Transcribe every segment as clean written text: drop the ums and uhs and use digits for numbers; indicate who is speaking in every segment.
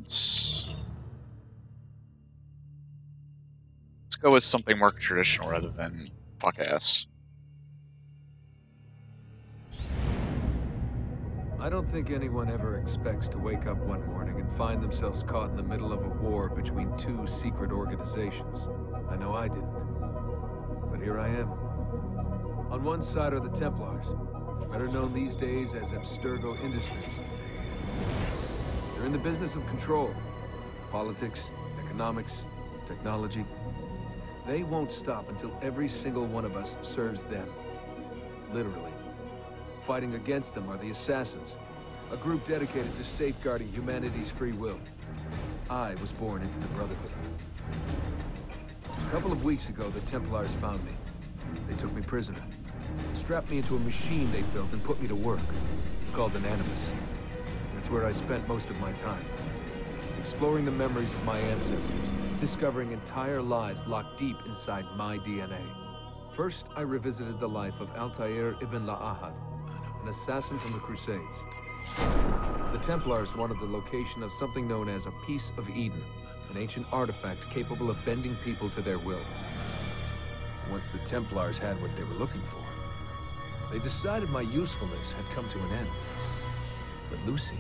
Speaker 1: Let's go with something more traditional rather than fuck-ass.
Speaker 2: I don't think anyone ever expects to wake up one morning and find themselves caught in the middle of a war between two secret organizations. I know I didn't. But here I am. On one side are the Templars, better known these days as Abstergo Industries. They're in the business of control. Politics, economics, technology. They won't stop until every single one of us serves them. Literally. Fighting against them are the Assassins, a group dedicated to safeguarding humanity's free will. I was born into the Brotherhood. A couple of weeks ago, the Templars found me. They took me prisoner, strapped me into a machine they built and put me to work. It's called an Animus. That's where I spent most of my time. Exploring the memories of my ancestors, discovering entire lives locked deep inside my DNA. First, I revisited the life of Altair ibn La'ahad, an assassin from the Crusades. The Templars wanted the location of something known as a Piece of Eden, an ancient artifact capable of bending people to their will. Once the Templars had what they were looking for, they decided my usefulness had come to an end. But Lucy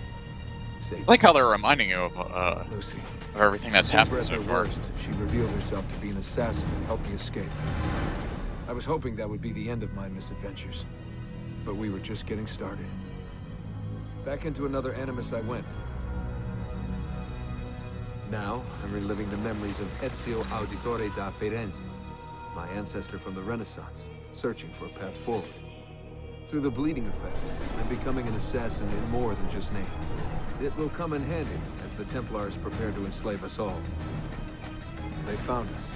Speaker 2: saved me.
Speaker 1: I like how they're reminding you of
Speaker 2: Lucy.
Speaker 1: of everything that's happened so
Speaker 2: At her
Speaker 1: far.
Speaker 2: worst, she revealed herself to be an assassin and helped me escape. I was hoping that would be the end of my misadventures, but we were just getting started. Back into another Animus I went. Now, I'm reliving the memories of Ezio Auditore da Firenze, my ancestor from the Renaissance, searching for a path forward. Through the bleeding effect, I'm becoming an assassin in more than just name. It will come in handy as the Templars prepare to enslave us all. They found us.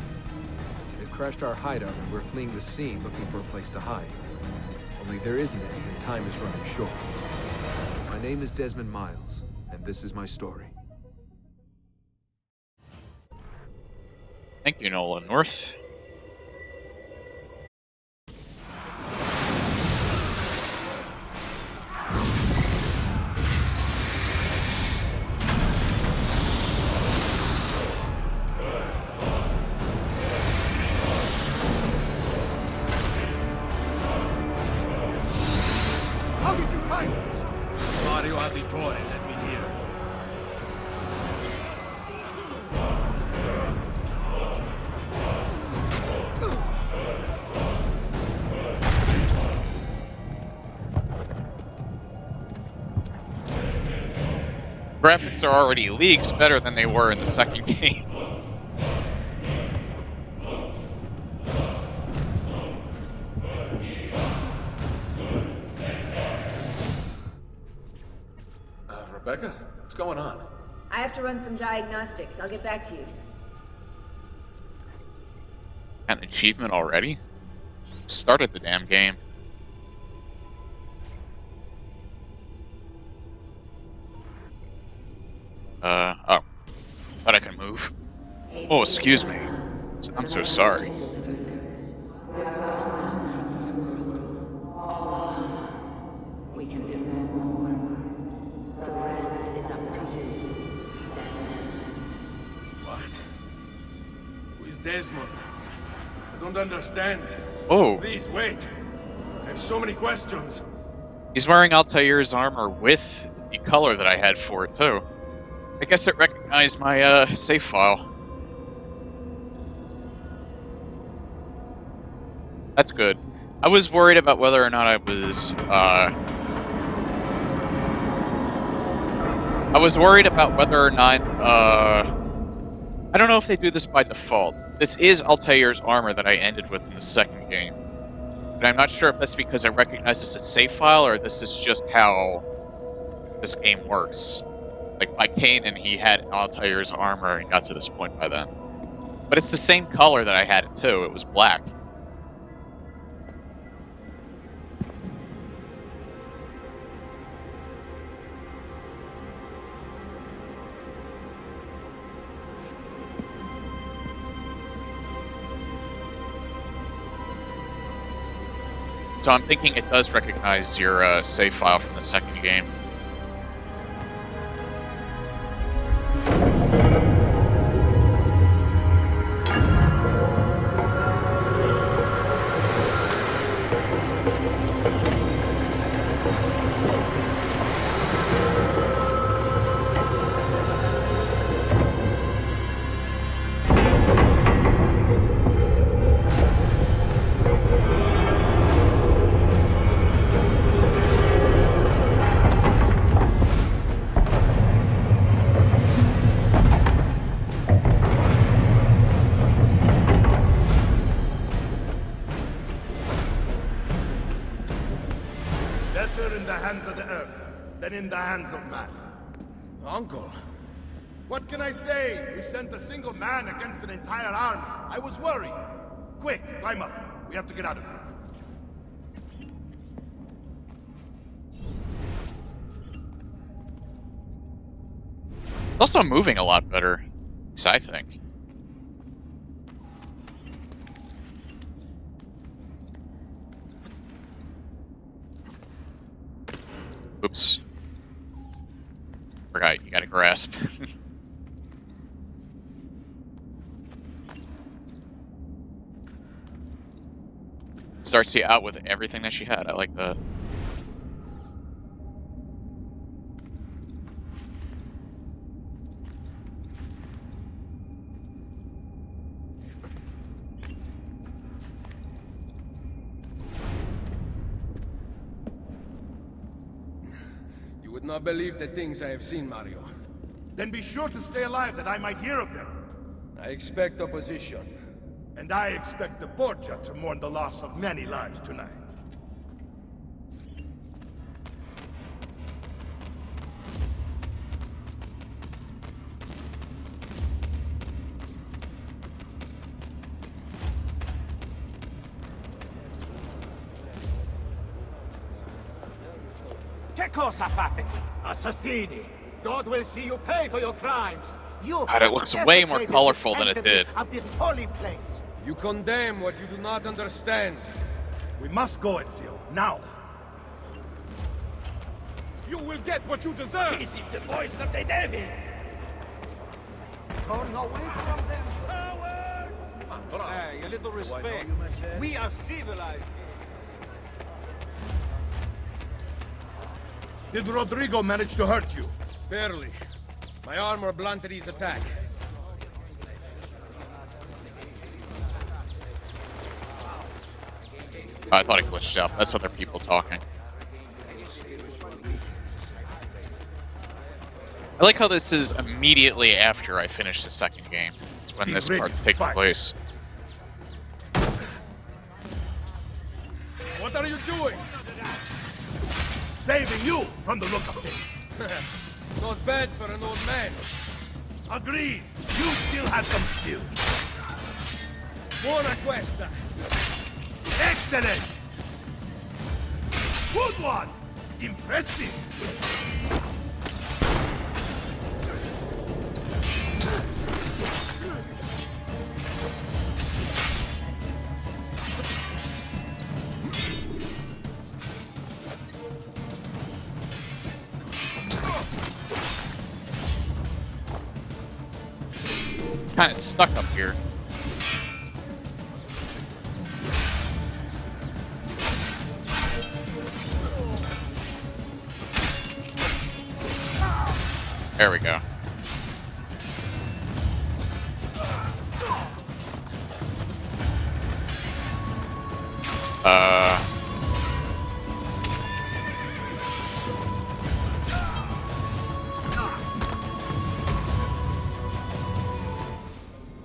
Speaker 2: They've crashed our hideout and we're fleeing the scene looking for a place to hide. Only there isn't any and time is running short. My name is Desmond Miles, and this is my story.
Speaker 1: Thank you, Nolan North.
Speaker 3: How did you find it? Mario Auditore let me here.
Speaker 1: Graphics are already leagues better than they were in the second game.
Speaker 2: Rebecca, what's going on?
Speaker 4: I have to run some diagnostics. I'll get back to you.
Speaker 1: Got an achievement already? Started the damn game. Oh. Thought I could move. Oh, excuse me. I'm so sorry.
Speaker 5: We can do no more. The rest is up to you, Desmond.
Speaker 3: What? Who is Desmond? I don't understand.
Speaker 1: Oh.
Speaker 3: Please, wait. I have so many questions.
Speaker 1: He's wearing Altair's armor with the color that I had for it, too. I guess it recognized my, save file. That's good. I was worried about whether or not I was worried about whether or not, I don't know if they do this by default. This is Altair's armor that I ended with in the second game. But I'm not sure if that's because I recognize this as a save file, or this is just how this game works. Like, by Kanan, he had Altair's armor and got to this point by then. But it's the same color that I had it too, it was black. So I'm thinking it does recognize your save file from the second game.
Speaker 6: of the earth than in the hands of man.
Speaker 3: Uncle.
Speaker 6: What can I say? We sent a single man against an entire army. I was worried. Quick, climb up. We have to get out of here.
Speaker 1: It's also moving a lot better, at least I think. Oops. Forgot, you gotta grasp. Starts you out with everything that she had. I like that.
Speaker 3: You would not believe the things I have seen, Mario.
Speaker 6: Then be sure to stay alive that I might hear of them.
Speaker 3: I expect opposition.
Speaker 6: And I expect the Borgia to mourn the loss of many lives tonight.
Speaker 7: Che cosa fate qui? Assassini! God will see you pay for your crimes! You
Speaker 1: God, it looks way more colorful than it did.
Speaker 7: Of this holy place.
Speaker 3: You condemn what you do not understand.
Speaker 6: We must go, Ezio, now.
Speaker 3: You will get what you deserve!
Speaker 7: This is the voice of the devil! Turn away from them! Hey, a little respect. We are civilized.
Speaker 6: Did Rodrigo manage to hurt you?
Speaker 3: Barely. My armor blunted his attack.
Speaker 1: Oh, I thought it glitched out. That's other people talking. I like how this is immediately after I finish the second game. It's when this part's taking place.
Speaker 3: What are you doing?
Speaker 6: Saving you from the look of things.
Speaker 3: Not bad for an old man.
Speaker 6: Agreed. You still have some skill.
Speaker 3: Buona questa.
Speaker 6: Excellent! Good one! Impressive!
Speaker 1: Kind of stuck up here. There we go.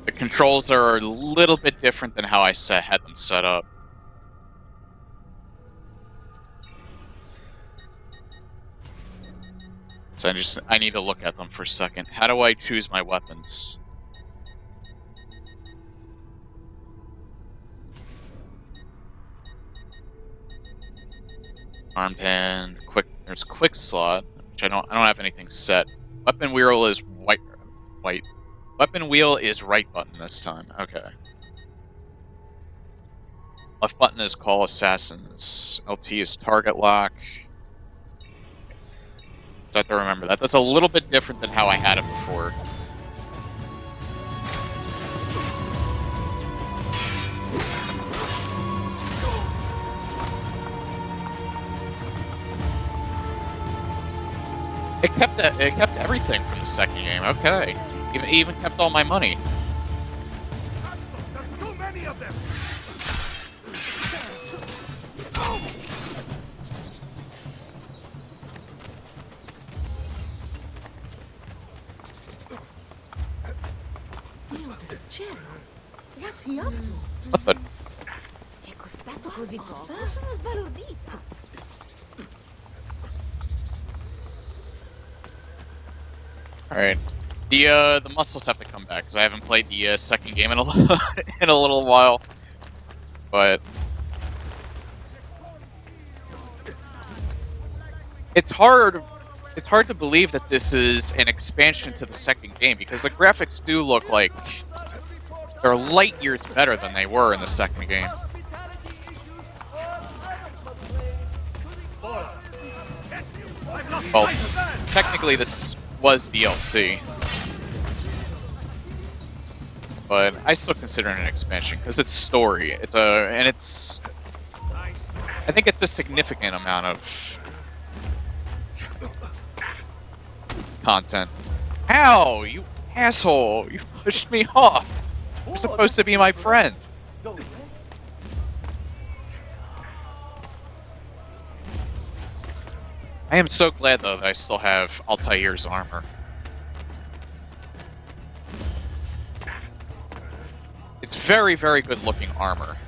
Speaker 1: The controls are a little bit different than how I had them set up. So I need to look at them for a second. How do I choose my weapons? Armband, there's quick slot, which I don't have anything set. Weapon wheel is white. Weapon wheel is right button this time. Okay. Left button is call assassins. LT is target lock. So I have to remember that. That's a little bit different than how I had it before. It kept everything from the second game. Okay, it even kept all my money.
Speaker 6: There's too many of them.
Speaker 5: What's he up to?
Speaker 1: What the?
Speaker 5: Ti è costato così poco? Sono sbalordita.
Speaker 1: Alright. The muscles have to come back, because I haven't played the second game in a, in a little while. But... It's hard to believe that this is an expansion to the second game, because the graphics do look like they're light years better than they were in the second game. Well, technically this was DLC, but I still consider it an expansion because it's story. I think it's a significant amount of content. Ow, you asshole! You pushed me off. You're supposed to be my friend. I am so glad, though, that I still have Altair's armor. It's very, very good-looking armor.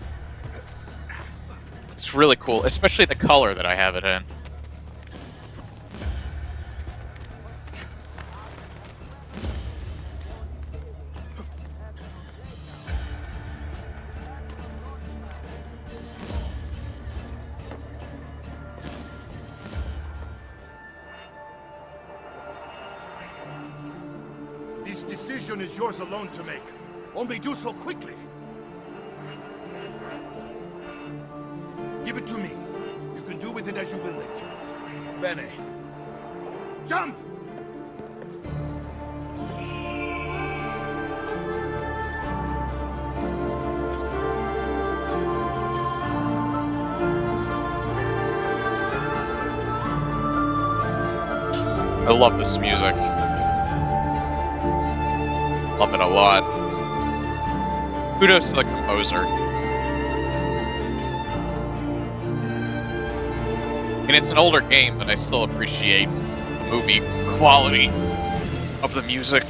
Speaker 1: It's really cool, especially the color that I have it in.
Speaker 6: This decision is yours alone to make. Only do so quickly. Give it to me. You can do with it as you will later.
Speaker 3: Bene.
Speaker 6: Jump!
Speaker 1: I love this music. Love it a lot. Kudos to the composer. I mean, it's an older game, but I still appreciate the movie quality of the music.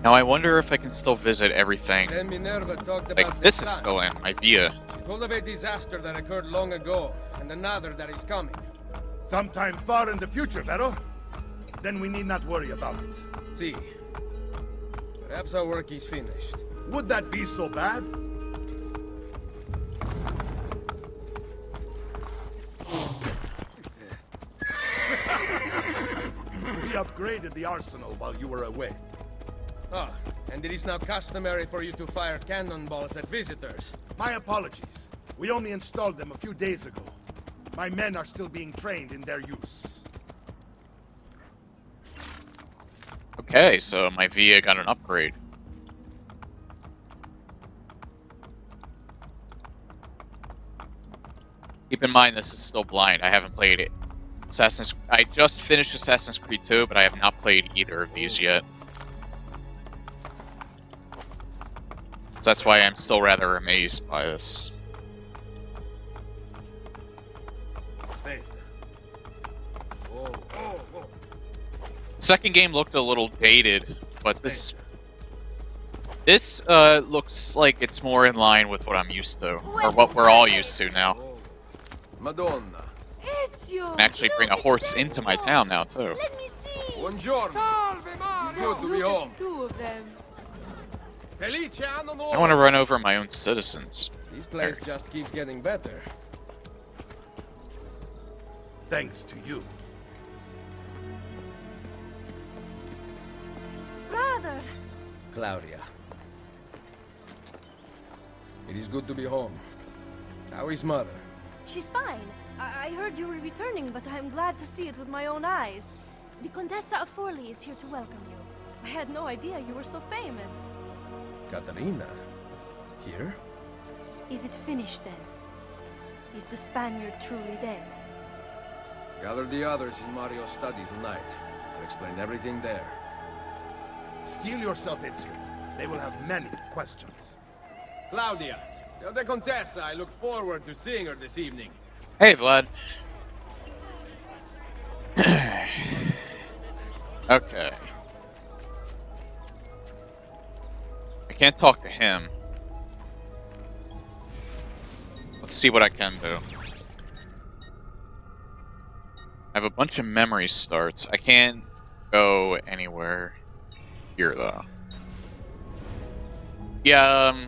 Speaker 1: Now I wonder if I can still visit everything. Like, this is still in my via.
Speaker 3: She told of a disaster that occurred long ago, and another that is coming.
Speaker 6: Sometime far in the future, Vero? Then we need not worry about it.
Speaker 3: See. Perhaps our work is finished.
Speaker 6: Would that be so bad? We upgraded the arsenal while you were away.
Speaker 3: Ah, and it is now customary for you to fire cannonballs at visitors.
Speaker 6: My apologies. We only installed them a few days ago. My men are still being trained in their use.
Speaker 1: Okay, so my via got an upgrade. Keep in mind, this is still blind. I haven't played it. I just finished Assassin's Creed 2, but I have not played either of these yet. So that's why I'm still rather amazed by this. The second game looked a little dated, but this looks like it's more in line with what I'm used to, or what we're all used to now.
Speaker 3: Madonna.
Speaker 1: I can actually bring a horse into my town now too.
Speaker 8: Let me see.
Speaker 3: Buongiorno. It's good to be home.
Speaker 8: Two of them.
Speaker 3: Felice anno nuovo.
Speaker 1: I want to run over my own citizens.
Speaker 3: This place just keeps getting better.
Speaker 6: Thanks to you.
Speaker 8: Brother.
Speaker 3: Claudia. It is good to be home. How is mother?
Speaker 8: She's fine. I heard you were returning, but I'm glad to see it with my own eyes. The Contessa of Forley is here to welcome you. I had no idea you were so famous.
Speaker 3: Caterina? Here?
Speaker 8: Is it finished then? Is the Spaniard truly dead?
Speaker 3: Gather the others in Mario's study tonight. I'll explain everything there.
Speaker 6: Steel yourself, Ezio. They will have many questions.
Speaker 3: Claudia, tell the Contessa I look forward to seeing her this evening.
Speaker 1: Hey, Vlad. Okay. I can't talk to him. Let's see what I can do. I have a bunch of memory starts. I can't go anywhere here, though. Yeah,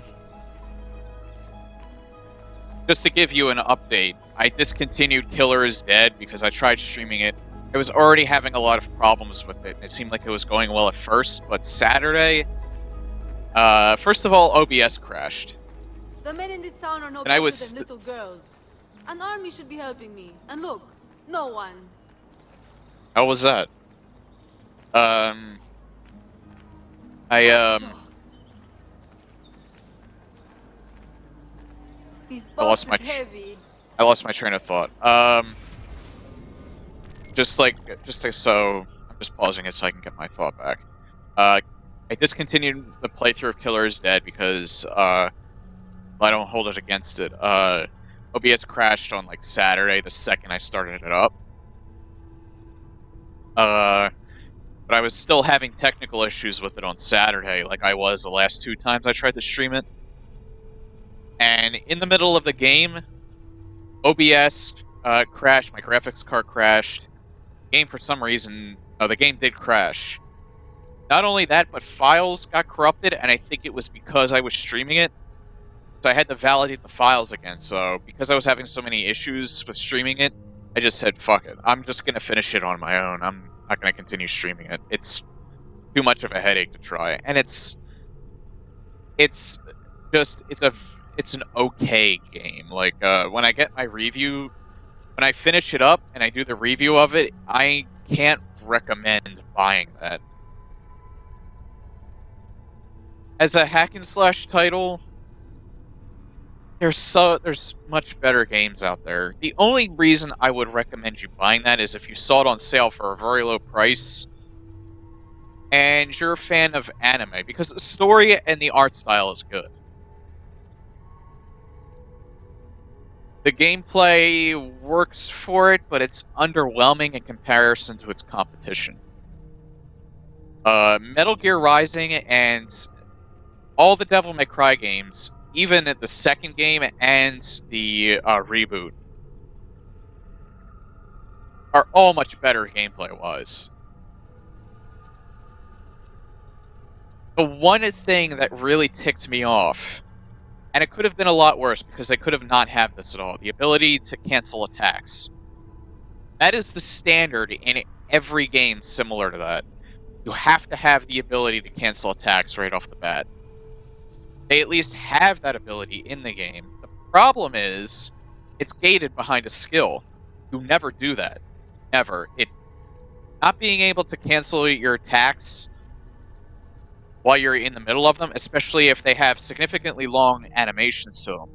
Speaker 1: just to give you an update, I discontinued Killer is Dead because I tried streaming it. I was already having a lot of problems with it. It seemed like it was going well at first, but Saturday... first of all, OBS crashed.
Speaker 8: The men in this town are no
Speaker 1: And
Speaker 8: better
Speaker 1: I was
Speaker 8: than little girls. An army should be helping me. And look, no one.
Speaker 1: How was that?
Speaker 8: These
Speaker 1: I lost my
Speaker 8: boxes heavy.
Speaker 1: I lost my train of thought. So I'm just pausing it so I can get my thought back. I discontinued the playthrough of Killer is Dead because I don't hold it against it. OBS crashed on like Saturday, the second I started it up. But I was still having technical issues with it on Saturday, like I was the last 2 times I tried to stream it. And in the middle of the game, OBS crashed, my graphics card crashed. Game, for some reason, the game did crash. Not only that, but files got corrupted, and I think it was because I was streaming it. So I had to validate the files again. So because I was having so many issues with streaming it, I just said, fuck it. I'm just going to finish it on my own. I'm not going to continue streaming it. It's too much of a headache to try. And it's an okay game. Like, when I get my review, when I finish it up and I do the review of it, I can't recommend buying that. As a hack and slash title, there's much better games out there. The only reason I would recommend you buying that is if you saw it on sale for a very low price and you're a fan of anime, because the story and the art style is good. The gameplay works for it, but it's underwhelming in comparison to its competition. Metal Gear Rising and all the Devil May Cry games, even the second game and the reboot, are all much better gameplay-wise. The one thing that really ticked me off, and it could have been a lot worse because they could have not had this at all, the ability to cancel attacks. That is the standard in every game similar to that. You have to have the ability to cancel attacks right off the bat. They at least have that ability in the game. The problem is, it's gated behind a skill. You never do that. Never. Not being able to cancel your attacks while you're in the middle of them, especially if they have significantly long animations to them,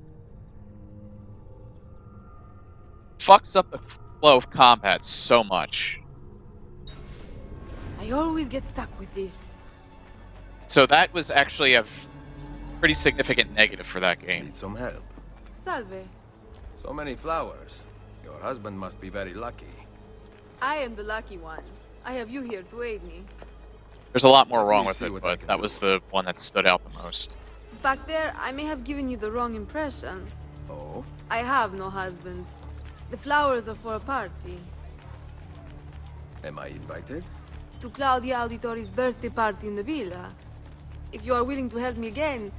Speaker 1: fucks up the flow of combat so much.
Speaker 8: I always get stuck with this.
Speaker 1: So that was actually a pretty significant negative for that game.
Speaker 3: Need some help.
Speaker 8: Salve.
Speaker 3: So many flowers. Your husband must be very lucky.
Speaker 8: I am the lucky one. I have you here to aid me.
Speaker 1: There's a lot more
Speaker 3: Let
Speaker 1: wrong
Speaker 3: me
Speaker 1: with
Speaker 3: see
Speaker 1: it,
Speaker 3: what
Speaker 1: but
Speaker 3: I can
Speaker 1: that
Speaker 3: do.
Speaker 1: was the one that stood out the most.
Speaker 8: Back there, I may have given you the wrong impression.
Speaker 3: Oh?
Speaker 8: I have no husband. The flowers are for a party.
Speaker 3: Am I invited?
Speaker 8: To Claudia Auditori's birthday party in the villa. If you are willing to help me again,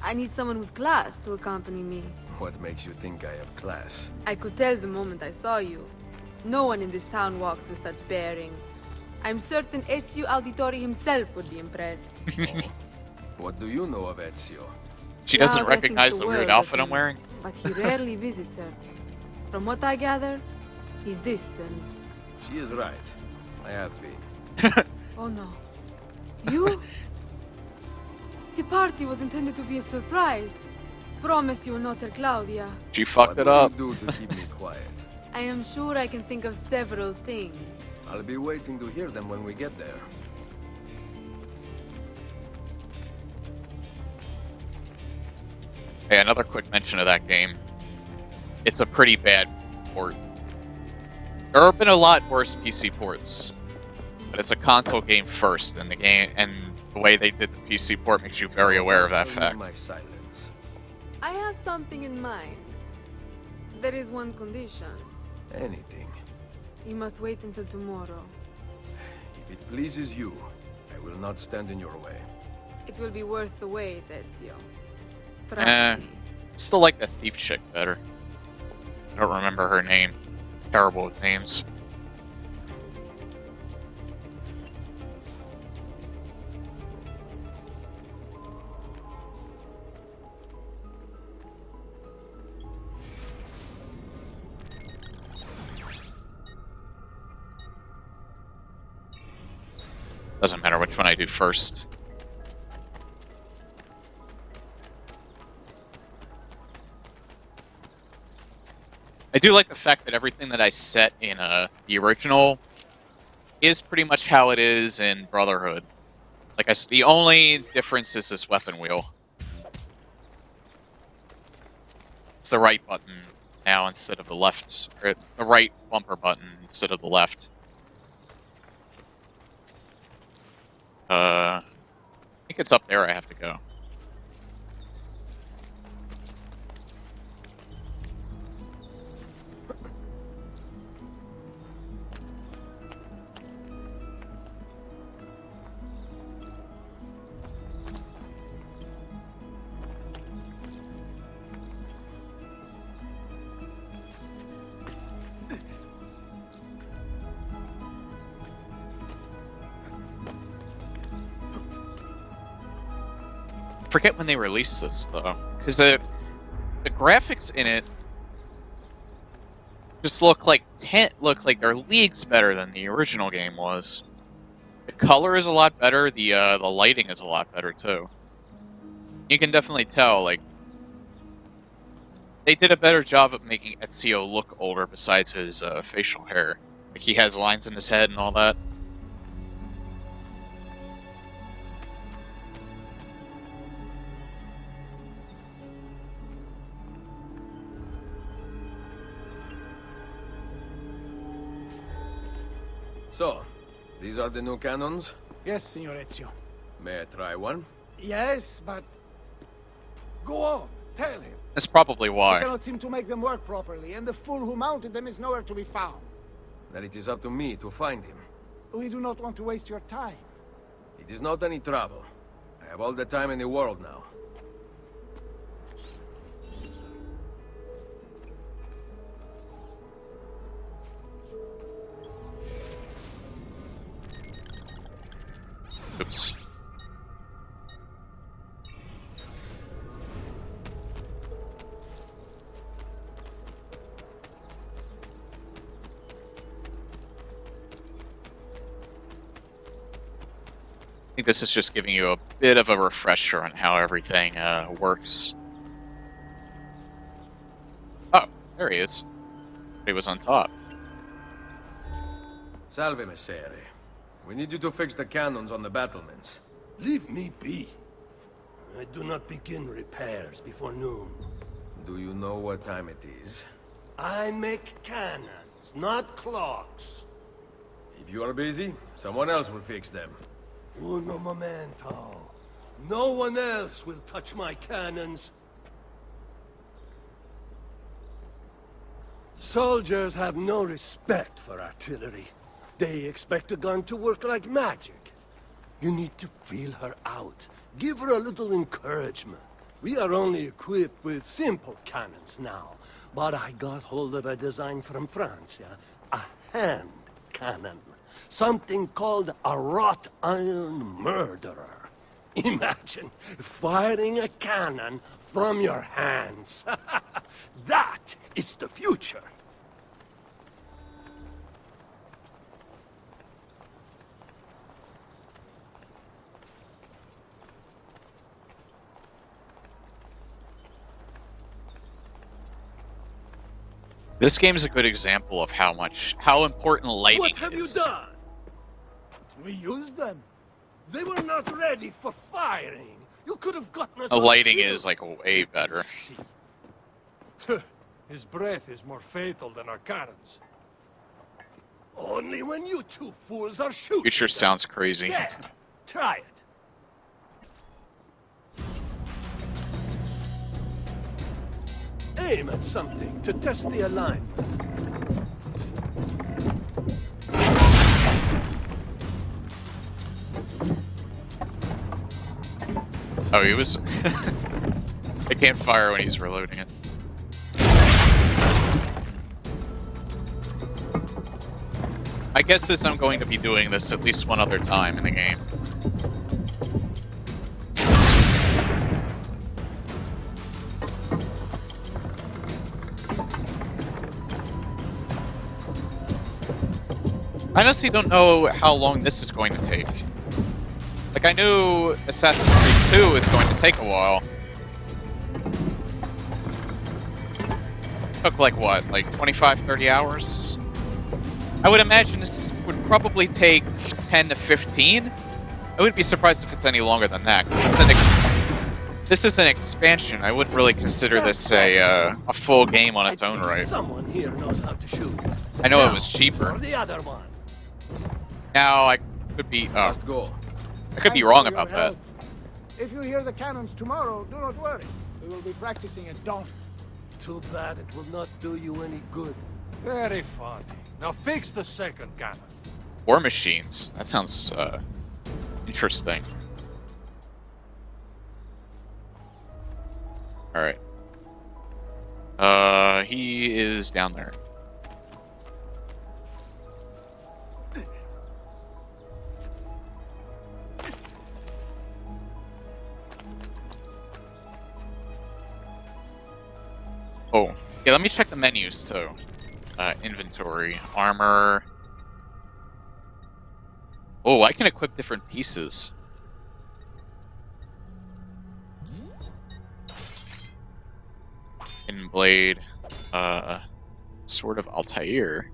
Speaker 8: I need someone with class to accompany me.
Speaker 3: What makes you think I have class?
Speaker 8: I could tell the moment I saw you. No one in this town walks with such bearing. I'm certain Ezio Auditori himself would be impressed.
Speaker 3: Oh. What do you know of Ezio?
Speaker 1: She doesn't
Speaker 8: Claudia
Speaker 1: recognize
Speaker 8: thinks
Speaker 1: the weird
Speaker 8: world of
Speaker 1: outfit I'm
Speaker 8: him,
Speaker 1: wearing?
Speaker 8: But he rarely visits her. From what I gather, he's distant.
Speaker 3: She is right. I have been.
Speaker 8: Oh no. You? The party was intended to be a surprise. Promise you will not tell Claudia.
Speaker 1: She fucked
Speaker 3: What
Speaker 1: it up.
Speaker 3: will you do to keep me quiet?
Speaker 8: I am sure I can think of several things.
Speaker 3: I'll be waiting to hear them when we get there.
Speaker 1: Hey, another quick mention of that game. It's a pretty bad port. There have been a lot worse PC ports, but it's a console game first, and the way they did the PC port makes you very aware of that fact.
Speaker 3: My silence.
Speaker 9: I have something in mind. There is one condition.
Speaker 3: Anything.
Speaker 9: You must wait until tomorrow.
Speaker 3: If it pleases you, I will not stand in your way.
Speaker 9: It will be worth the wait, Ezio. Trust me.
Speaker 1: Still like the thief chick better. I don't remember her name. Terrible with names. Doesn't matter which one I do first. I do like the fact that everything that I set in the original is pretty much how it is in Brotherhood. Like, the only difference is this weapon wheel. It's the right button now instead of the left, or the right bumper button instead of the left. I think it's up there I have to go. Forget when they released this though, because the graphics in it just look like they're leagues better than the original game was. The color is a lot better. The lighting is a lot better too. You can definitely tell, like, they did a better job of making Ezio look older. Besides his facial hair, like he has lines in his head and all that.
Speaker 3: So, these are the new cannons?
Speaker 7: Yes, Signor Ezio.
Speaker 3: May I try one?
Speaker 7: Yes, but... Go on, tell him.
Speaker 1: That's probably
Speaker 7: I
Speaker 1: why.
Speaker 7: cannot seem to make them work properly, and the fool who mounted them is nowhere to be found.
Speaker 3: Then it is up to me to find him.
Speaker 7: We do not want to waste your time.
Speaker 3: It is not any trouble. I have all the time in the world now.
Speaker 1: Oops. I think this is just giving you a bit of a refresher on how everything works. Oh, there he is. He was on top.
Speaker 3: Salve, Messere. We need you to fix the cannons on the battlements.
Speaker 10: Leave me be. I do not begin repairs before noon.
Speaker 3: Do you know what time it is?
Speaker 10: I make cannons, not clocks.
Speaker 3: If you are busy, someone else will fix them.
Speaker 10: Uno momento. No one else will touch my cannons. Soldiers have no respect for artillery. They expect a gun to work like magic. You need to feel her out. Give her a little encouragement. We are only equipped with simple cannons now, but I got hold of a design from France, a hand cannon. Something called a wrought iron murderer. Imagine firing a cannon from your hands. That is the future.
Speaker 1: This game is a good example of how important lighting is.
Speaker 10: What have you done? We used them. They were not ready for firing. You could have gotten us.
Speaker 1: The lighting is like way better.
Speaker 10: His breath is more fatal than our cannons. Only when you two fools are shooting.
Speaker 1: It sure sounds crazy.
Speaker 10: Yeah, try it. Aim at something to test the alignment.
Speaker 1: Oh, he was... I can't fire when he's reloading it. I guess as I'm going to be doing this at least one other time in the game. I honestly don't know how long this is going to take. Like, I knew Assassin's Creed 2 is going to take a while. Took like what, like 25, 30 hours? I would imagine this would probably take 10 to 15. I wouldn't be surprised if it's any longer than that, because this is an expansion. I wouldn't really consider this a full game on its own right.
Speaker 10: Someone here knows how to shoot.
Speaker 1: I know it was cheaper.
Speaker 10: Or the other one.
Speaker 1: Now I could be
Speaker 10: go.
Speaker 1: I could be wrong about that.
Speaker 11: If you hear the cannons tomorrow, do not worry. We will be practicing at dawn.
Speaker 10: Too bad it will not do you any good.
Speaker 7: Very funny. Now fix the second cannon.
Speaker 1: War machines. That sounds interesting. Alright. He is down there. Oh, yeah, let me check the menus too. Inventory, armor. Oh, I can equip different pieces. Hidden blade, Sword of Altair.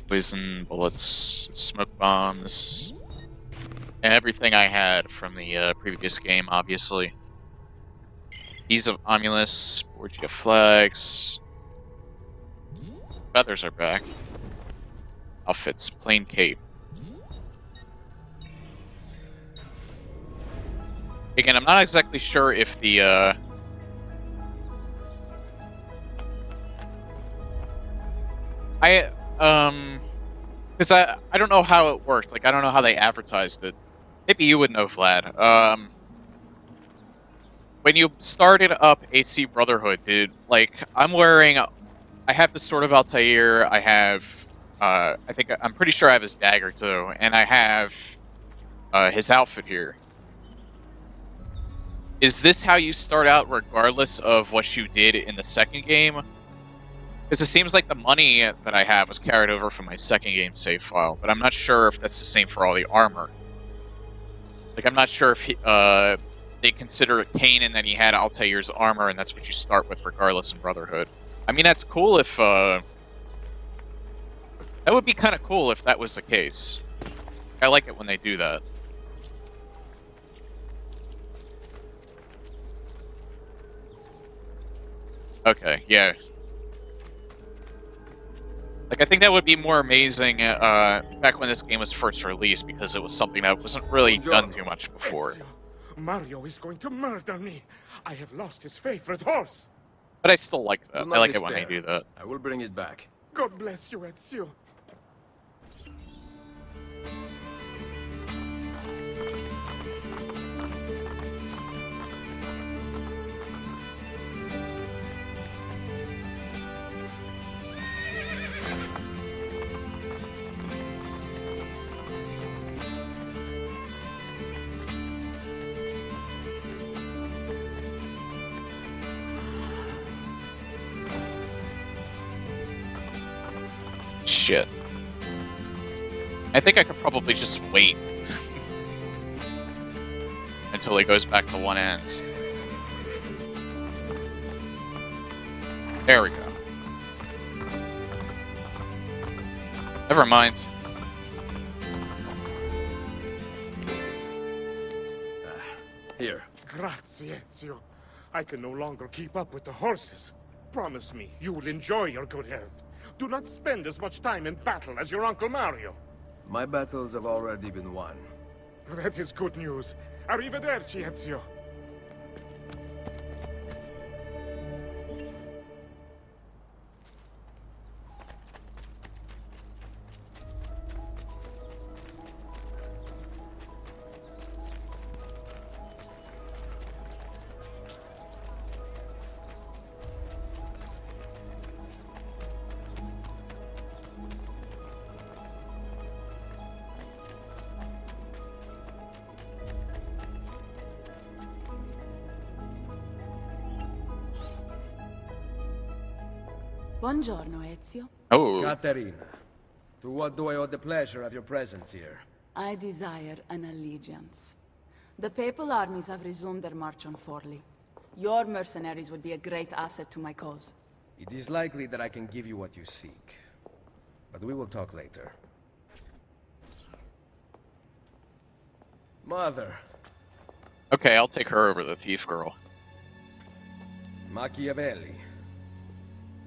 Speaker 1: Poison bullets, smoke bombs. Everything I had from the previous game, obviously. Keys of Omulus, Borgia flags. Feathers are back. Outfits, plain cape. Again, I'm not exactly sure if the because I don't know how it worked. Like, I don't know how they advertised it. Maybe you would know, Vlad. When you started up AC Brotherhood, dude, like, I have the Sword of Altair, I have, I'm pretty sure I have his dagger, too, and I have, his outfit here. Is this how you start out regardless of what you did in the second game? Because it seems like the money that I have was carried over from my second game save file, but I'm not sure if that's the same for all the armor. Like, I'm not sure if they consider it canon that he had Altair's armor, and that's what you start with regardless in Brotherhood. I mean, that's cool if, that would be kind of cool if that was the case. I like it when they do that. Okay, yeah. Like, I think that would be more amazing back when this game was first released, because it was something that wasn't really done too much before.
Speaker 6: Ezio, Mario is going to murder me. I have lost his favorite horse.
Speaker 1: But I still like that. I like it when they do that.
Speaker 3: I will bring it back.
Speaker 6: God bless you, Ezio.
Speaker 1: Shit. I think I could probably just wait until he goes back to one end. There we go. Never mind.
Speaker 3: Here,
Speaker 6: Grazie, Ezio. I can no longer keep up with the horses. Promise me you will enjoy your good health. Do not spend as much time in battle as your Uncle Mario.
Speaker 3: My battles have already been won.
Speaker 6: That is good news. Arrivederci, Ezio.
Speaker 5: Buongiorno, Ezio.
Speaker 1: Oh.
Speaker 3: Caterina, to what do I owe the pleasure of your presence here?
Speaker 5: I desire an allegiance. The Papal armies have resumed their march on Forli. Your mercenaries would be a great asset to my cause.
Speaker 3: It is likely that I can give you what you seek. But we will talk later. Mother.
Speaker 1: Okay, I'll take her over the thief girl.
Speaker 3: Machiavelli.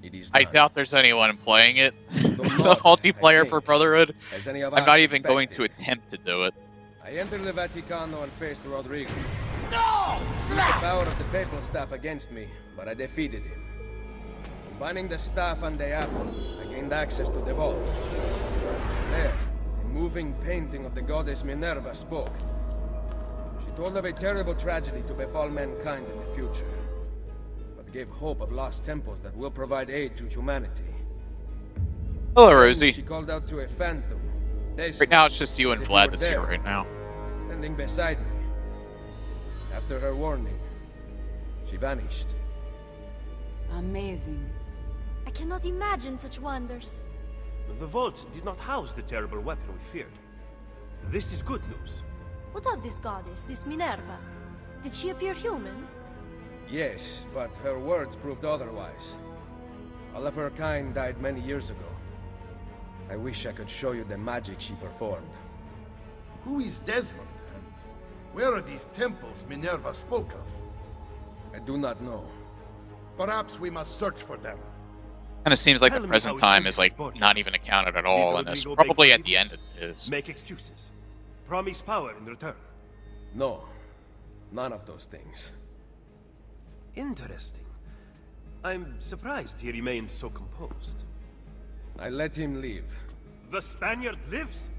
Speaker 3: It is
Speaker 1: I
Speaker 3: done.
Speaker 1: doubt there's anyone playing it.
Speaker 3: Not,
Speaker 1: The multiplayer for Brotherhood.
Speaker 3: as any of
Speaker 1: I'm
Speaker 3: us
Speaker 1: not even going to
Speaker 3: expected.
Speaker 1: attempt to do it.
Speaker 3: I entered the Vaticano and faced Rodrigo. No! Used the power of the papal staff against me, but I defeated him. Combining the staff and the apple, I gained access to the vault. There, a moving painting of the goddess Minerva spoke. She told of a terrible tragedy to befall mankind in the future, but gave hope of lost temples that will provide aid to humanity.
Speaker 1: Hello,
Speaker 3: Then
Speaker 1: Rosie.
Speaker 3: she called out to a phantom.
Speaker 1: Right now, it's just you and
Speaker 3: As if
Speaker 1: Vlad
Speaker 3: were
Speaker 1: that's here
Speaker 3: there,
Speaker 1: right now.
Speaker 3: standing beside me. After her warning, she vanished.
Speaker 5: Amazing.
Speaker 8: I cannot imagine such wonders.
Speaker 12: The vault did not house the terrible weapon we feared. This is good news.
Speaker 8: What of this goddess, this Minerva? Did she appear human?
Speaker 3: Yes, but her words proved otherwise. All of her kind died many years ago. I wish I could show you the magic she performed.
Speaker 6: Who is Desmond, and where are these temples Minerva spoke of?
Speaker 3: I do not know.
Speaker 6: Perhaps we must search for them.
Speaker 1: Kind of seems like
Speaker 12: Tell
Speaker 1: the
Speaker 12: me
Speaker 1: present
Speaker 12: how it
Speaker 1: time
Speaker 12: went
Speaker 1: is like
Speaker 12: with
Speaker 1: not even accounted at all, and this
Speaker 12: Rodrigo beg
Speaker 1: probably at the end
Speaker 12: forgiveness?
Speaker 1: it is.
Speaker 12: Make excuses. Promise power in return.
Speaker 3: No, none of those things.
Speaker 12: Interesting. I'm surprised he remained so composed.
Speaker 3: I let him leave.
Speaker 12: The Spaniard lives?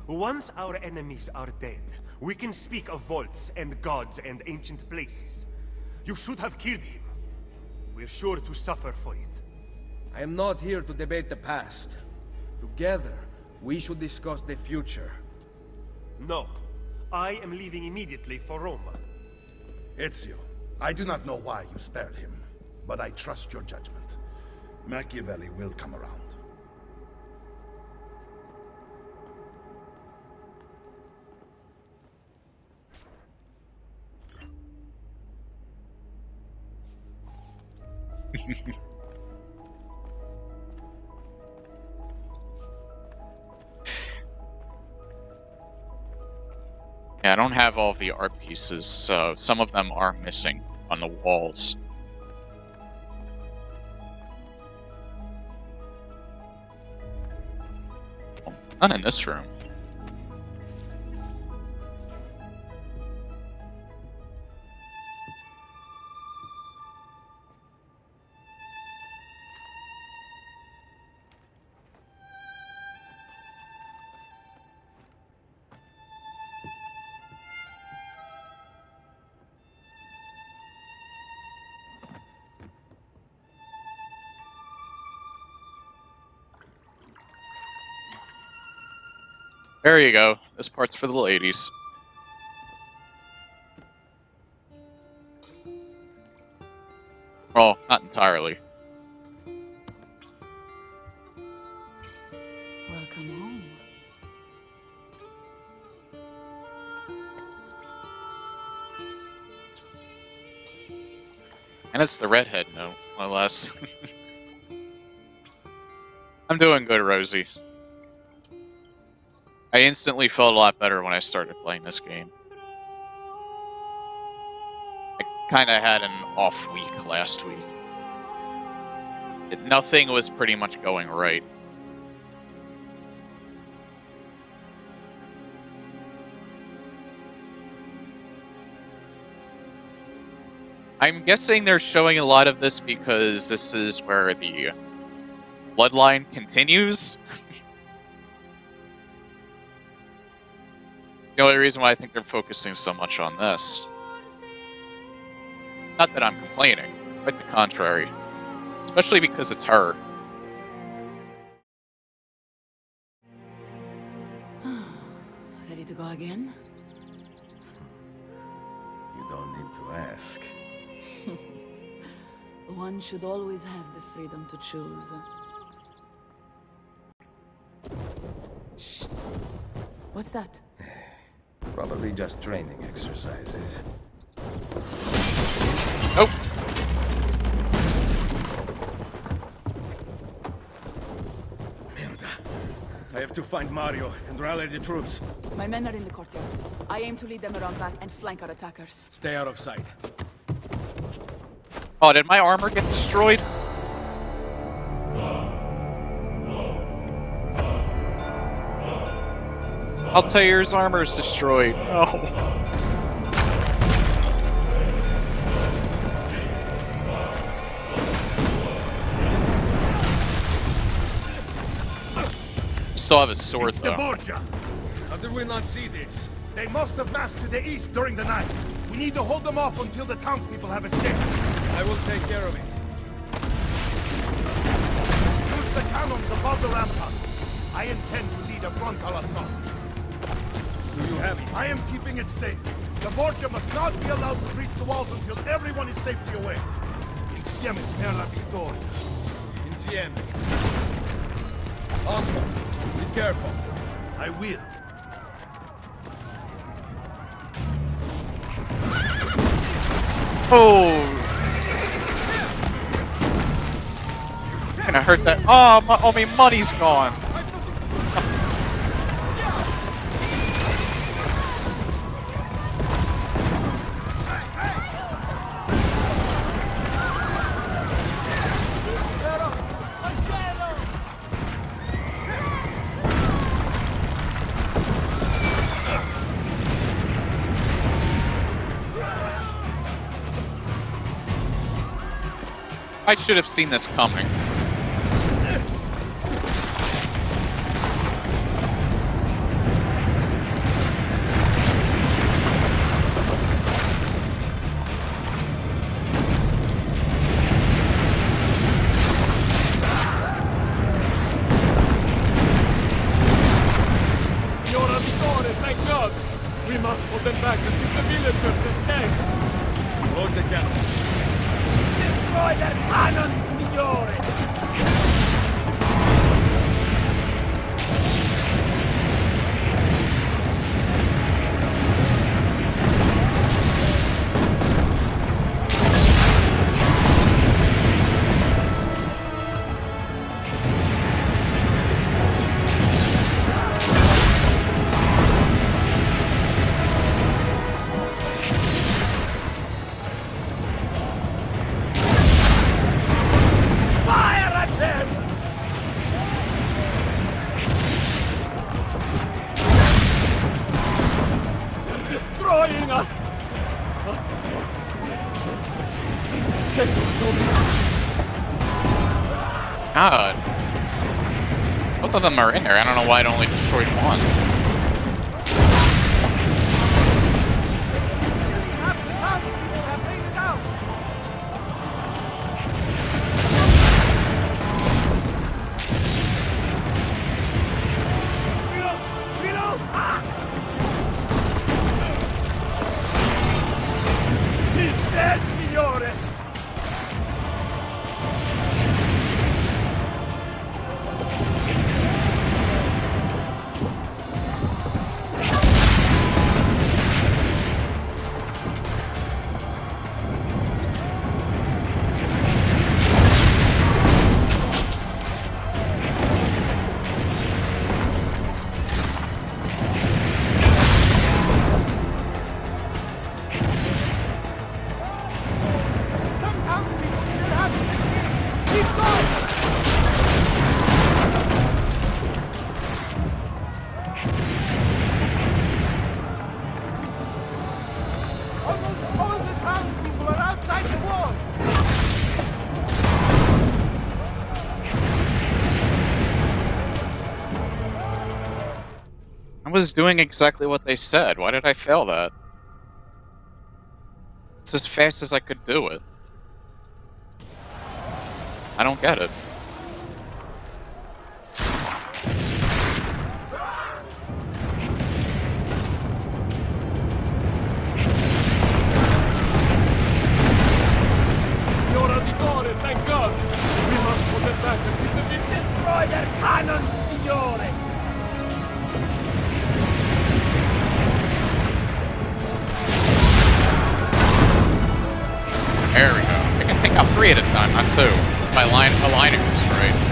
Speaker 12: Once our enemies are dead, we can speak of vaults and gods and ancient places. You should have killed him. We're sure to suffer for it.
Speaker 3: I am not here to debate the past. Together, we should discuss the future.
Speaker 12: No. I am leaving immediately for Roma.
Speaker 6: Ezio, I do not know why you spared him, but I trust your judgment. Machiavelli will come around.
Speaker 1: Yeah, I don't have all of the art pieces, so some of them are missing on the walls. None in this room. There you go. This part's for the ladies. Well, not entirely.
Speaker 5: Welcome home.
Speaker 1: And it's the redhead, no less. I'm doing good, Rosie. I instantly felt a lot better when I started playing this game. kind of had an off week last week. Nothing was pretty much going right. I'm guessing they're showing a lot of this because this is where the bloodline continues. The only reason why I think they're focusing so much on this. Not that I'm complaining, quite the contrary. Especially because it's her.
Speaker 5: Ready to go again?
Speaker 13: You don't need to ask.
Speaker 5: One should always have the freedom to choose. Shh. What's that?
Speaker 13: Probably just training exercises.
Speaker 1: Oh!
Speaker 13: Merda. I have to find Mario and rally the troops.
Speaker 5: My men are in the courtyard. I aim to lead them around back and flank our attackers.
Speaker 13: Stay out of sight.
Speaker 1: Oh, did my armor get destroyed? Altair's armor is destroyed. Oh. Still have his sword, though.
Speaker 6: Borgia.
Speaker 3: How did we not see this?
Speaker 6: They must have massed to the east during the night. We need to hold them off until the townspeople have escaped.
Speaker 3: I will take care of it.
Speaker 6: Use the cannons above the rampart. I intend to lead a frontal assault.
Speaker 3: Do you have it?
Speaker 6: I am keeping it safe. The Borgia must not be allowed to breach the walls until everyone is safely away. Insieme per la vittoria.
Speaker 3: Insieme. Uncle, be careful.
Speaker 6: I will.
Speaker 1: Oh! Gonna hurt that. Oh, my money's gone. I should have seen this coming.
Speaker 3: Signora Vittoria, thank God! We must put them back until the villagers escape! Load the cannon. Destroy their cannons, signore!
Speaker 1: God. Both of them are in there. I don't know why it only destroyed one.
Speaker 3: He's dead, signore!
Speaker 1: was doing exactly what they said. Why did I fail that? It's as fast as I could do it. I don't get it.
Speaker 7: Thank God! We must put them back and keep them in. Destroy their cannons, signore!
Speaker 1: There we go. I can take out 3 at a time, not 2. If my aligning this right.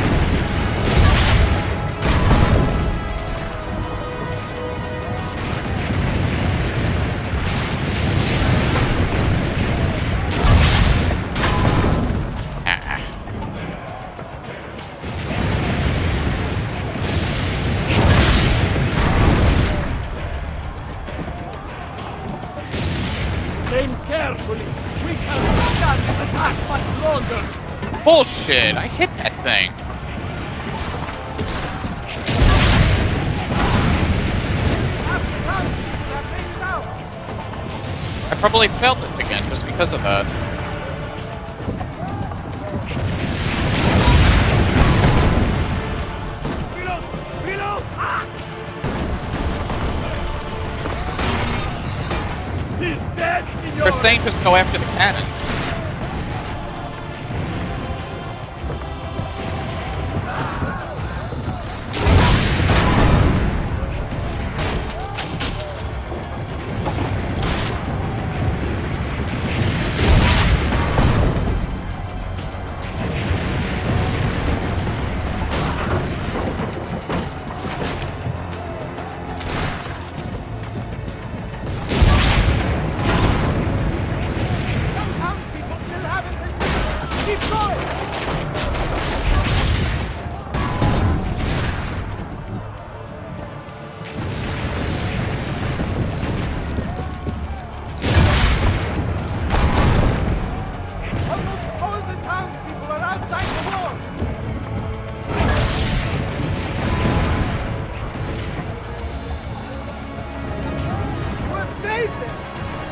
Speaker 1: Bullshit! I hit that thing! I probably failed this again just because of that.
Speaker 7: Reload! Reload! Ah! He's dead, signore!
Speaker 1: They're saying just go after the cannons.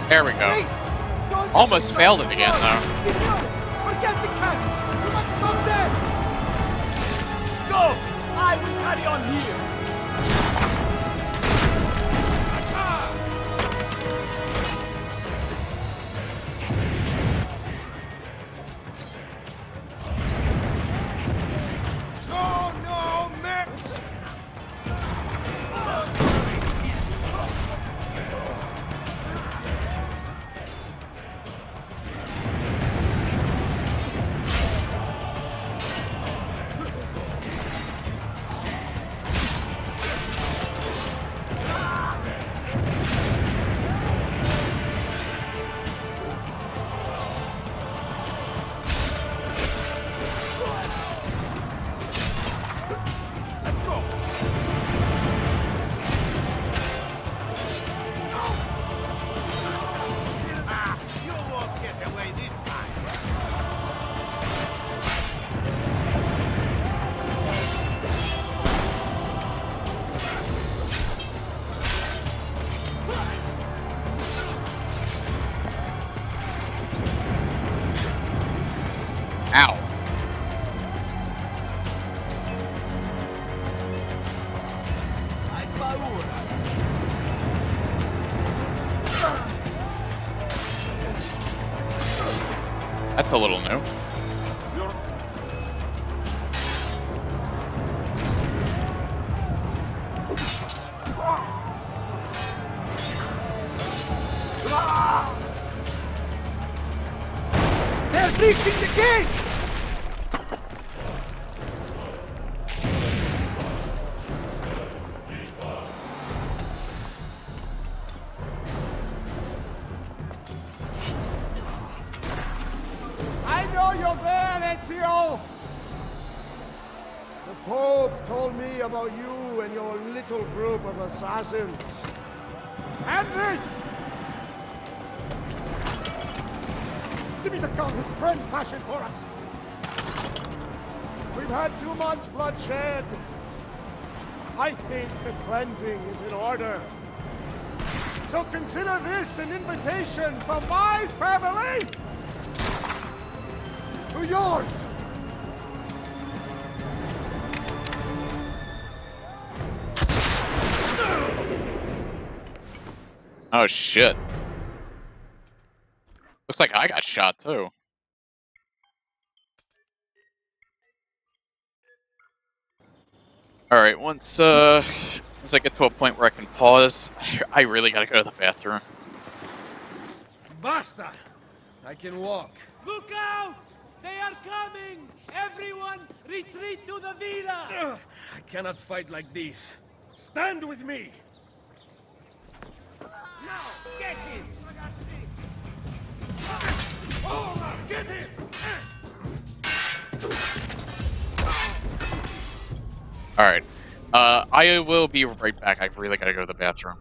Speaker 1: There we go. Almost failed it again, though.
Speaker 7: Forget the cannons! We must stop them! Go! I will carry on here!
Speaker 1: Ow. That's a little new.
Speaker 7: They're breaching the gate!
Speaker 11: I know you're there, Ezio! The Pope told me about you and your little group of assassins. Andres! Give me the gun his friend fashioned for us! We've had 2 months bloodshed. I think the cleansing is in order. So consider this an invitation from my family to yours.
Speaker 1: Oh shit. Looks like I got shot too. Alright, once I get to a point where I can pause, I really gotta go to the bathroom.
Speaker 3: Basta! I can walk.
Speaker 7: Look out! They are coming! Everyone, retreat to the villa!
Speaker 3: I cannot fight like this. Stand with me!
Speaker 7: Now, get him! Oh, get him!
Speaker 1: Alright. I will be right back. I really gotta go to the bathroom.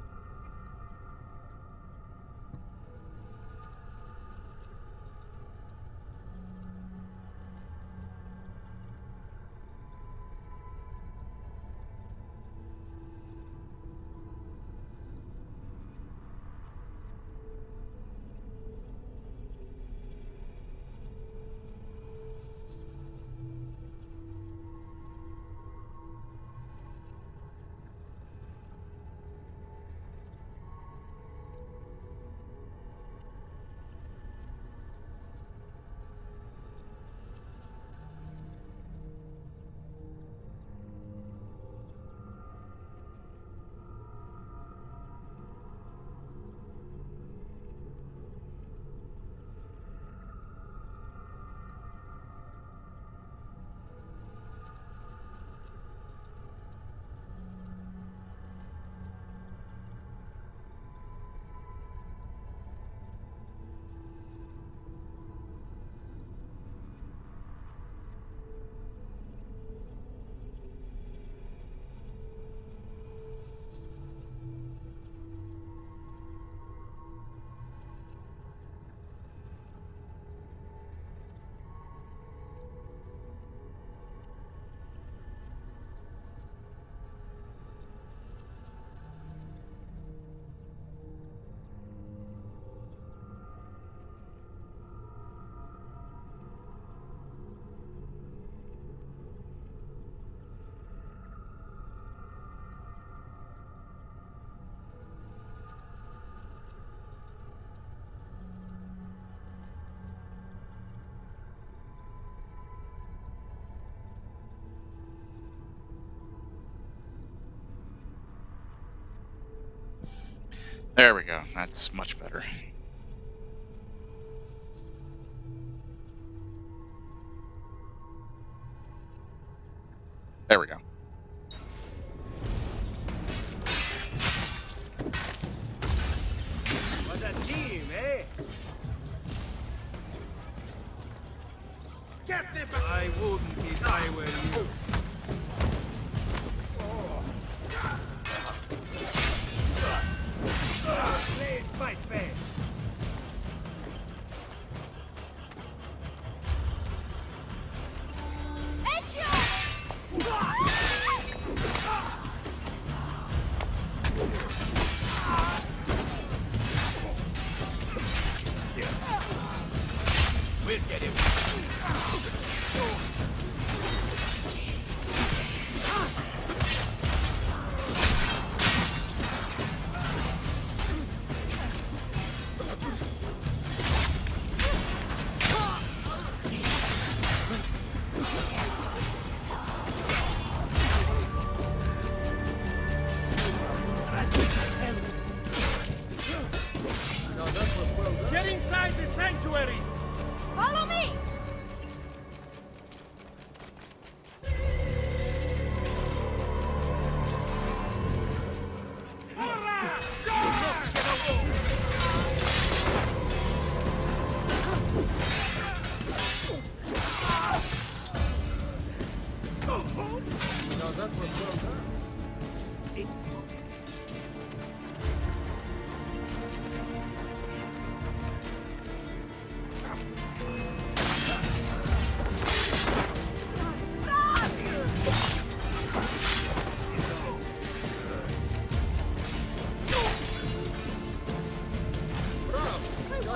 Speaker 1: There we go. That's much better. There we go.
Speaker 7: What a team, eh? Get the...
Speaker 3: I wouldn't if I were you.
Speaker 7: Let's fight fast.
Speaker 3: We'll get him.
Speaker 7: Get inside the sanctuary! Follow me!
Speaker 3: Now that was well done.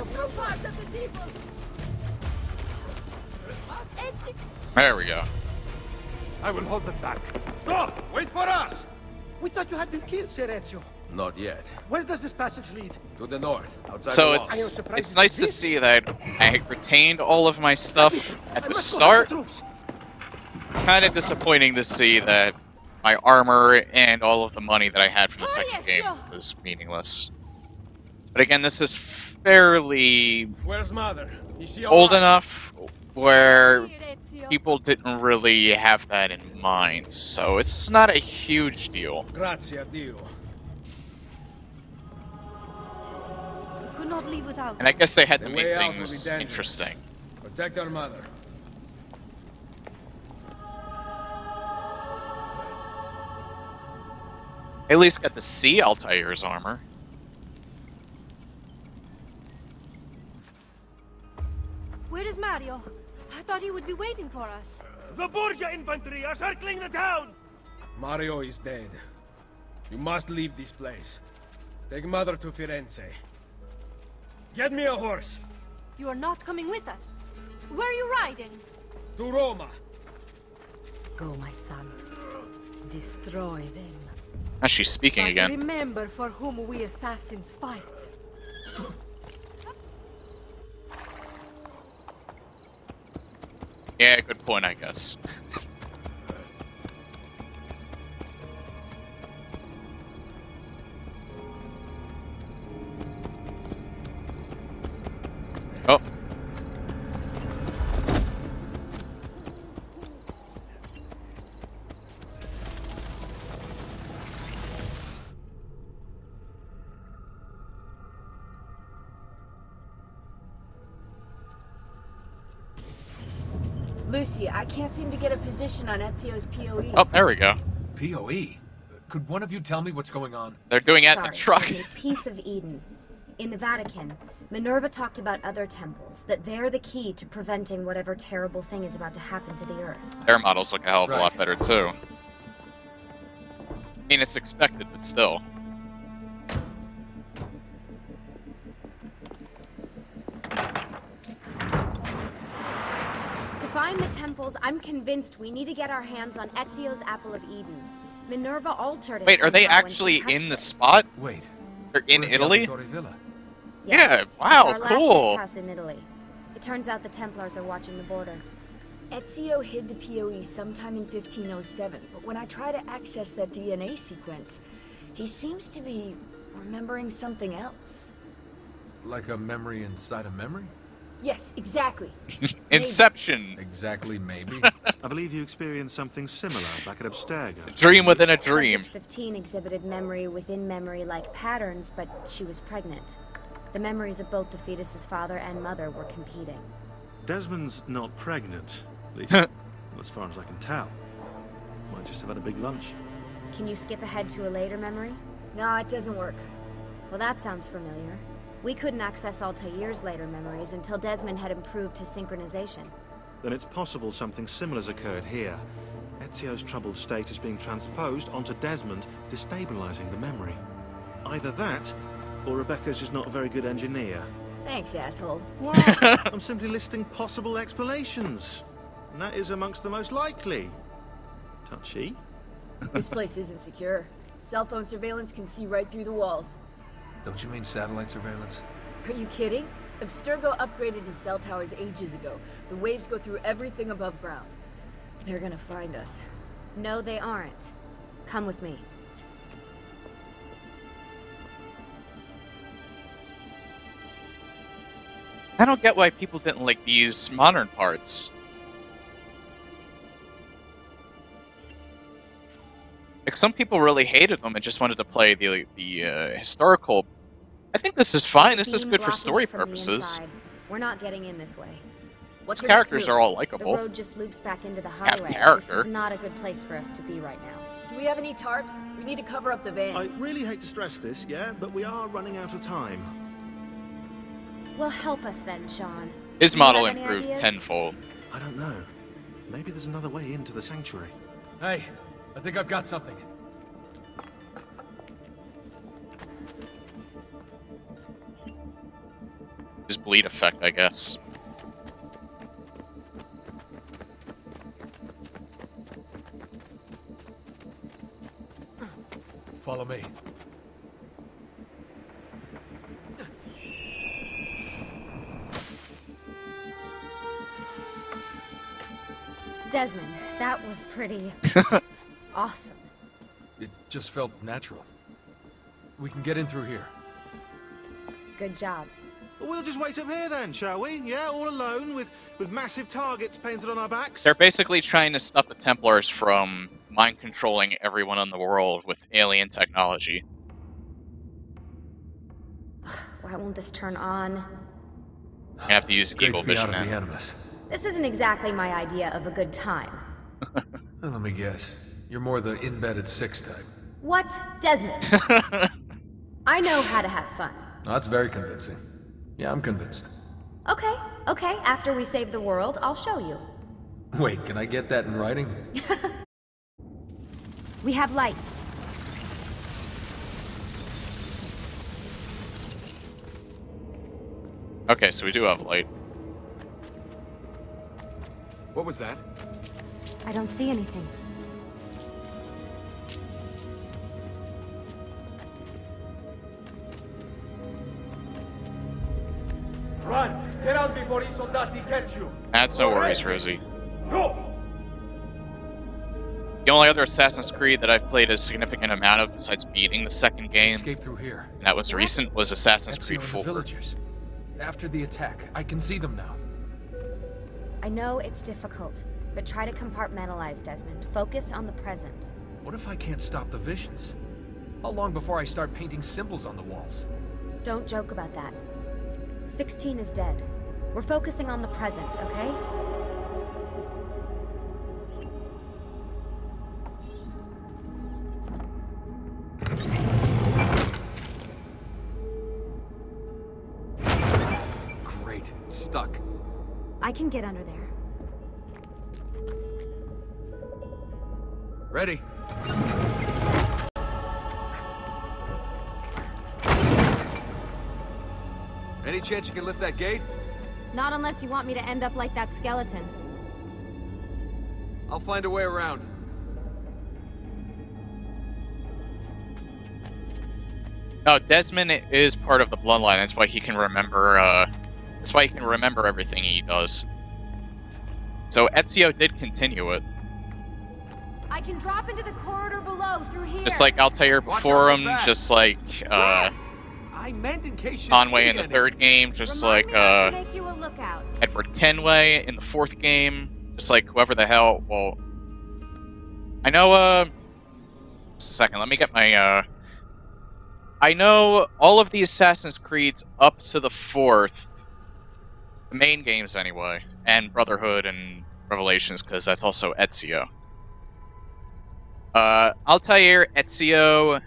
Speaker 8: true part of the evil.
Speaker 1: There we go.
Speaker 13: I will hold them back. Stop! Wait for us!
Speaker 11: We thought you had been killed, Sir Ezio.
Speaker 2: Not yet.
Speaker 11: Where does this passage lead?
Speaker 2: To the north, outside
Speaker 1: So
Speaker 2: the wall.
Speaker 1: it's nice to see that I retained all of my stuff at the start. Kind of disappointing to see that my armor and all of the money that I had from the second game was meaningless. But again, this is fairly
Speaker 3: Where's Mother? Is she
Speaker 1: old
Speaker 3: alright?
Speaker 1: enough where people didn't really have that in mind, so it's not a huge deal.
Speaker 3: Grazie a Dio.
Speaker 8: Could not leave without.
Speaker 1: And I guess they had to
Speaker 3: The
Speaker 1: make
Speaker 3: way out will be
Speaker 1: things
Speaker 3: dangerous.
Speaker 1: interesting.
Speaker 3: Protect our mother.
Speaker 1: At least got to see Altair's armor.
Speaker 8: Where is Mario? I thought he would be waiting for us.
Speaker 12: The Borgia infantry are circling the town!
Speaker 3: Mario is dead. You must leave this place. Take Mother to Firenze. Get me a horse.
Speaker 8: You are not coming with us. Where are you riding?
Speaker 3: To Roma.
Speaker 14: Go, my son. Destroy them.
Speaker 1: Now she's speaking
Speaker 14: But
Speaker 1: again.
Speaker 14: remember for whom we assassins fight.
Speaker 1: Yeah, good point, I guess. Oh.
Speaker 4: Lucy, I can't seem to get a position on Ezio's POE.
Speaker 1: Oh, there we go.
Speaker 2: POE? Could one of you tell me what's going on?
Speaker 1: They're doing it in the
Speaker 15: Sorry,
Speaker 1: truck.
Speaker 15: the Peace of Eden. In the Vatican, Minerva talked about other temples, that they're the key to preventing whatever terrible thing is about to happen to the Earth.
Speaker 1: Their models look a hell of a lot better, too. I mean, it's expected, but still.
Speaker 15: To find the temples, I'm convinced we need to get our hands on Ezio's Apple of Eden. Minerva altered it.
Speaker 1: Wait, are they
Speaker 15: somehow when she
Speaker 1: actually in
Speaker 15: touched
Speaker 1: the
Speaker 15: it.
Speaker 1: spot?
Speaker 2: Wait.
Speaker 1: They're in Italy?
Speaker 2: Villa.
Speaker 15: Yes,
Speaker 1: Yeah, wow,
Speaker 15: it's our
Speaker 1: cool.
Speaker 15: last safe house in Italy. It turns out the Templars are watching the border.
Speaker 4: Ezio hid the POE sometime in 1507, but when I try to access that DNA sequence, he seems to be remembering something else.
Speaker 2: Like a memory inside a memory?
Speaker 4: Yes, exactly.
Speaker 1: Inception.
Speaker 2: Exactly, maybe.
Speaker 16: I believe you experienced something similar back at Abstergo.
Speaker 1: Dream within a dream.
Speaker 15: Subject 15 exhibited memory within memory-like patterns, but she was pregnant. The memories of both the fetus's father and mother were competing.
Speaker 16: Desmond's not pregnant, at least as far as I can tell. Might just have had a big lunch.
Speaker 15: Can you skip ahead to a later memory?
Speaker 4: No, it doesn't work.
Speaker 15: Well, that sounds familiar. We couldn't access Altair's later memories until Desmond had improved his synchronization.
Speaker 16: Then it's possible something similar's occurred here. Ezio's troubled state is being transposed onto Desmond, destabilizing the memory. Either that, or Rebecca's just not a very good engineer.
Speaker 4: Thanks, asshole.
Speaker 16: What? I'm simply listing possible explanations. And that is amongst the most likely. Touchy.
Speaker 4: This place isn't secure. Cell phone surveillance can see right through the walls.
Speaker 2: Don't you mean satellite surveillance?
Speaker 4: Are you kidding? Abstergo upgraded his cell towers ages ago. The waves go through everything above ground. They're gonna find us.
Speaker 15: No, they aren't. Come with me.
Speaker 1: I don't get why people didn't like these modern parts. Like, some people really hated them and just wanted to play the historical. I think this is fine. This is
Speaker 15: Beam
Speaker 1: good for
Speaker 15: blocking
Speaker 1: story
Speaker 15: it from the
Speaker 1: purposes.
Speaker 15: inside. We're not getting in this way.
Speaker 4: What's
Speaker 1: These
Speaker 4: your next
Speaker 1: characters
Speaker 4: move?
Speaker 1: are all
Speaker 15: The
Speaker 1: likable.
Speaker 15: road just loops back into the
Speaker 1: Have
Speaker 15: highway.
Speaker 1: character.
Speaker 15: This is not a good place for us to be right now.
Speaker 4: Do we have any tarps? We need to cover up the van.
Speaker 16: I really hate to stress this, yeah, but we are running out of time.
Speaker 15: Well, help us then, Sean.
Speaker 1: His
Speaker 15: Do you
Speaker 1: model
Speaker 15: have any
Speaker 1: improved
Speaker 15: ideas?
Speaker 1: tenfold.
Speaker 16: I don't know. Maybe there's another way into the sanctuary.
Speaker 2: Hey, I think I've got something.
Speaker 1: his bleed effect, I guess.
Speaker 2: Follow me.
Speaker 15: Desmond, that was pretty awesome.
Speaker 2: It just felt natural. We can get in through here.
Speaker 15: Good job.
Speaker 16: Well, we'll just wait up here then, shall we? Yeah, all alone with massive targets painted on our backs.
Speaker 1: They're basically trying to stop the Templars from mind-controlling everyone in the world with alien technology.
Speaker 15: Why won't this turn on?
Speaker 1: I have to use Eagle Vision now.
Speaker 2: The Animus.
Speaker 15: This isn't exactly my idea of a good time.
Speaker 2: Well, let me guess. You're more the in-bed-at 6 type.
Speaker 15: What? Desmond. I know how to have fun.
Speaker 2: Oh, that's very convincing. Yeah, I'm convinced.
Speaker 15: Okay, okay. After we save the world, I'll show you.
Speaker 2: Wait, can I get that in writing?
Speaker 15: We have light.
Speaker 1: Okay, so we do have light.
Speaker 2: What was that?
Speaker 15: I don't see anything.
Speaker 7: Run! Get out before I soldati catch you!
Speaker 1: That's no worries, Rosie.
Speaker 7: No!
Speaker 1: The only other Assassin's Creed that I've played a significant amount of, besides beating the second game,
Speaker 2: Escape through here.
Speaker 1: And that was recent, was Assassin's Creed 4.
Speaker 2: Villagers. After the attack, I can see them now.
Speaker 15: I know it's difficult, but try to compartmentalize, Desmond. Focus on the present.
Speaker 2: What if I can't stop the visions? How long before I start painting symbols on the walls?
Speaker 15: Don't joke about that. 16 is dead. We're focusing on the present, okay?
Speaker 2: Great, it's stuck.
Speaker 15: I can get under there.
Speaker 2: Ready. Any chance you can lift that gate?
Speaker 15: Not unless you want me to end up like that skeleton.
Speaker 2: I'll find a way around.
Speaker 1: No, Desmond is part of the bloodline. That's why he can remember. That's why he can remember everything he does. So Ezio did continue it.
Speaker 15: I can drop into the corridor below through here.
Speaker 1: Just like Altair before him, just like
Speaker 2: I meant in case you
Speaker 1: Conway in the third game, just like
Speaker 15: make you a lookout.
Speaker 1: Edward Kenway in the fourth game, just like whoever the hell. Well, I know. Just a second, let me get my. I know all of the Assassin's Creeds up to the fourth, the main games anyway, and Brotherhood and Revelations, because that's also Ezio. Altair, Ezio,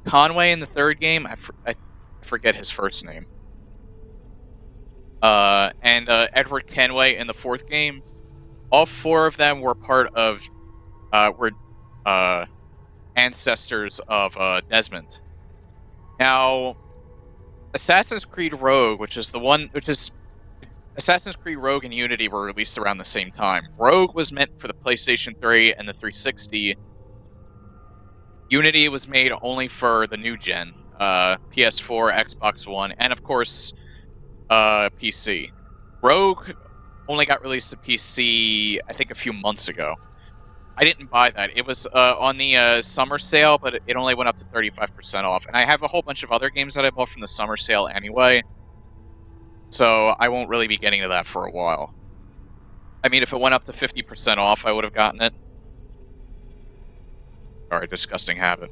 Speaker 1: Conway in the third game, I forget his first name. And Edward Kenway in the fourth game. All four of them were part of, ancestors of Desmond. Now, Assassin's Creed Rogue, Assassin's Creed Rogue and Unity were released around the same time. Rogue was meant for the PlayStation 3 and the 360. Unity was made only for the new gen, PS4, Xbox One, and of course, PC. Rogue only got released to PC, I think, a few months ago. I didn't buy that. It was on the summer sale, but it only went up to 35% off. And I have a whole bunch of other games that I bought from the summer sale anyway, so I won't really be getting to that for a while. I mean, if it went up to 50% off, I would have gotten it. Sorry, disgusting habit.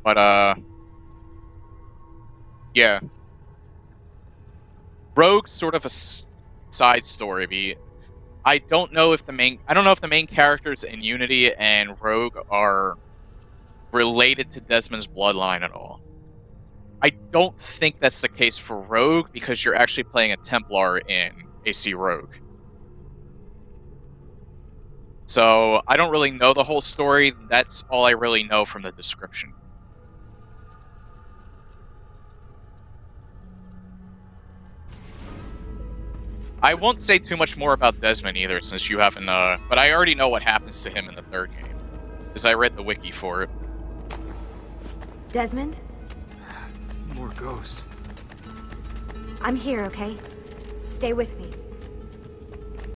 Speaker 1: But, yeah. Rogue's sort of a side story. I don't know if the main characters in Unity and Rogue are related to Desmond's bloodline at all. I don't think that's the case for Rogue, because you're actually playing a Templar in AC Rogue. So, I don't really know the whole story. That's all I really know from the description. I won't say too much more about Desmond either, since you haven't, but I already know what happens to him in the third game. Because I read the wiki for it.
Speaker 15: Desmond?
Speaker 2: More ghosts.
Speaker 15: I'm here, okay? Stay with me.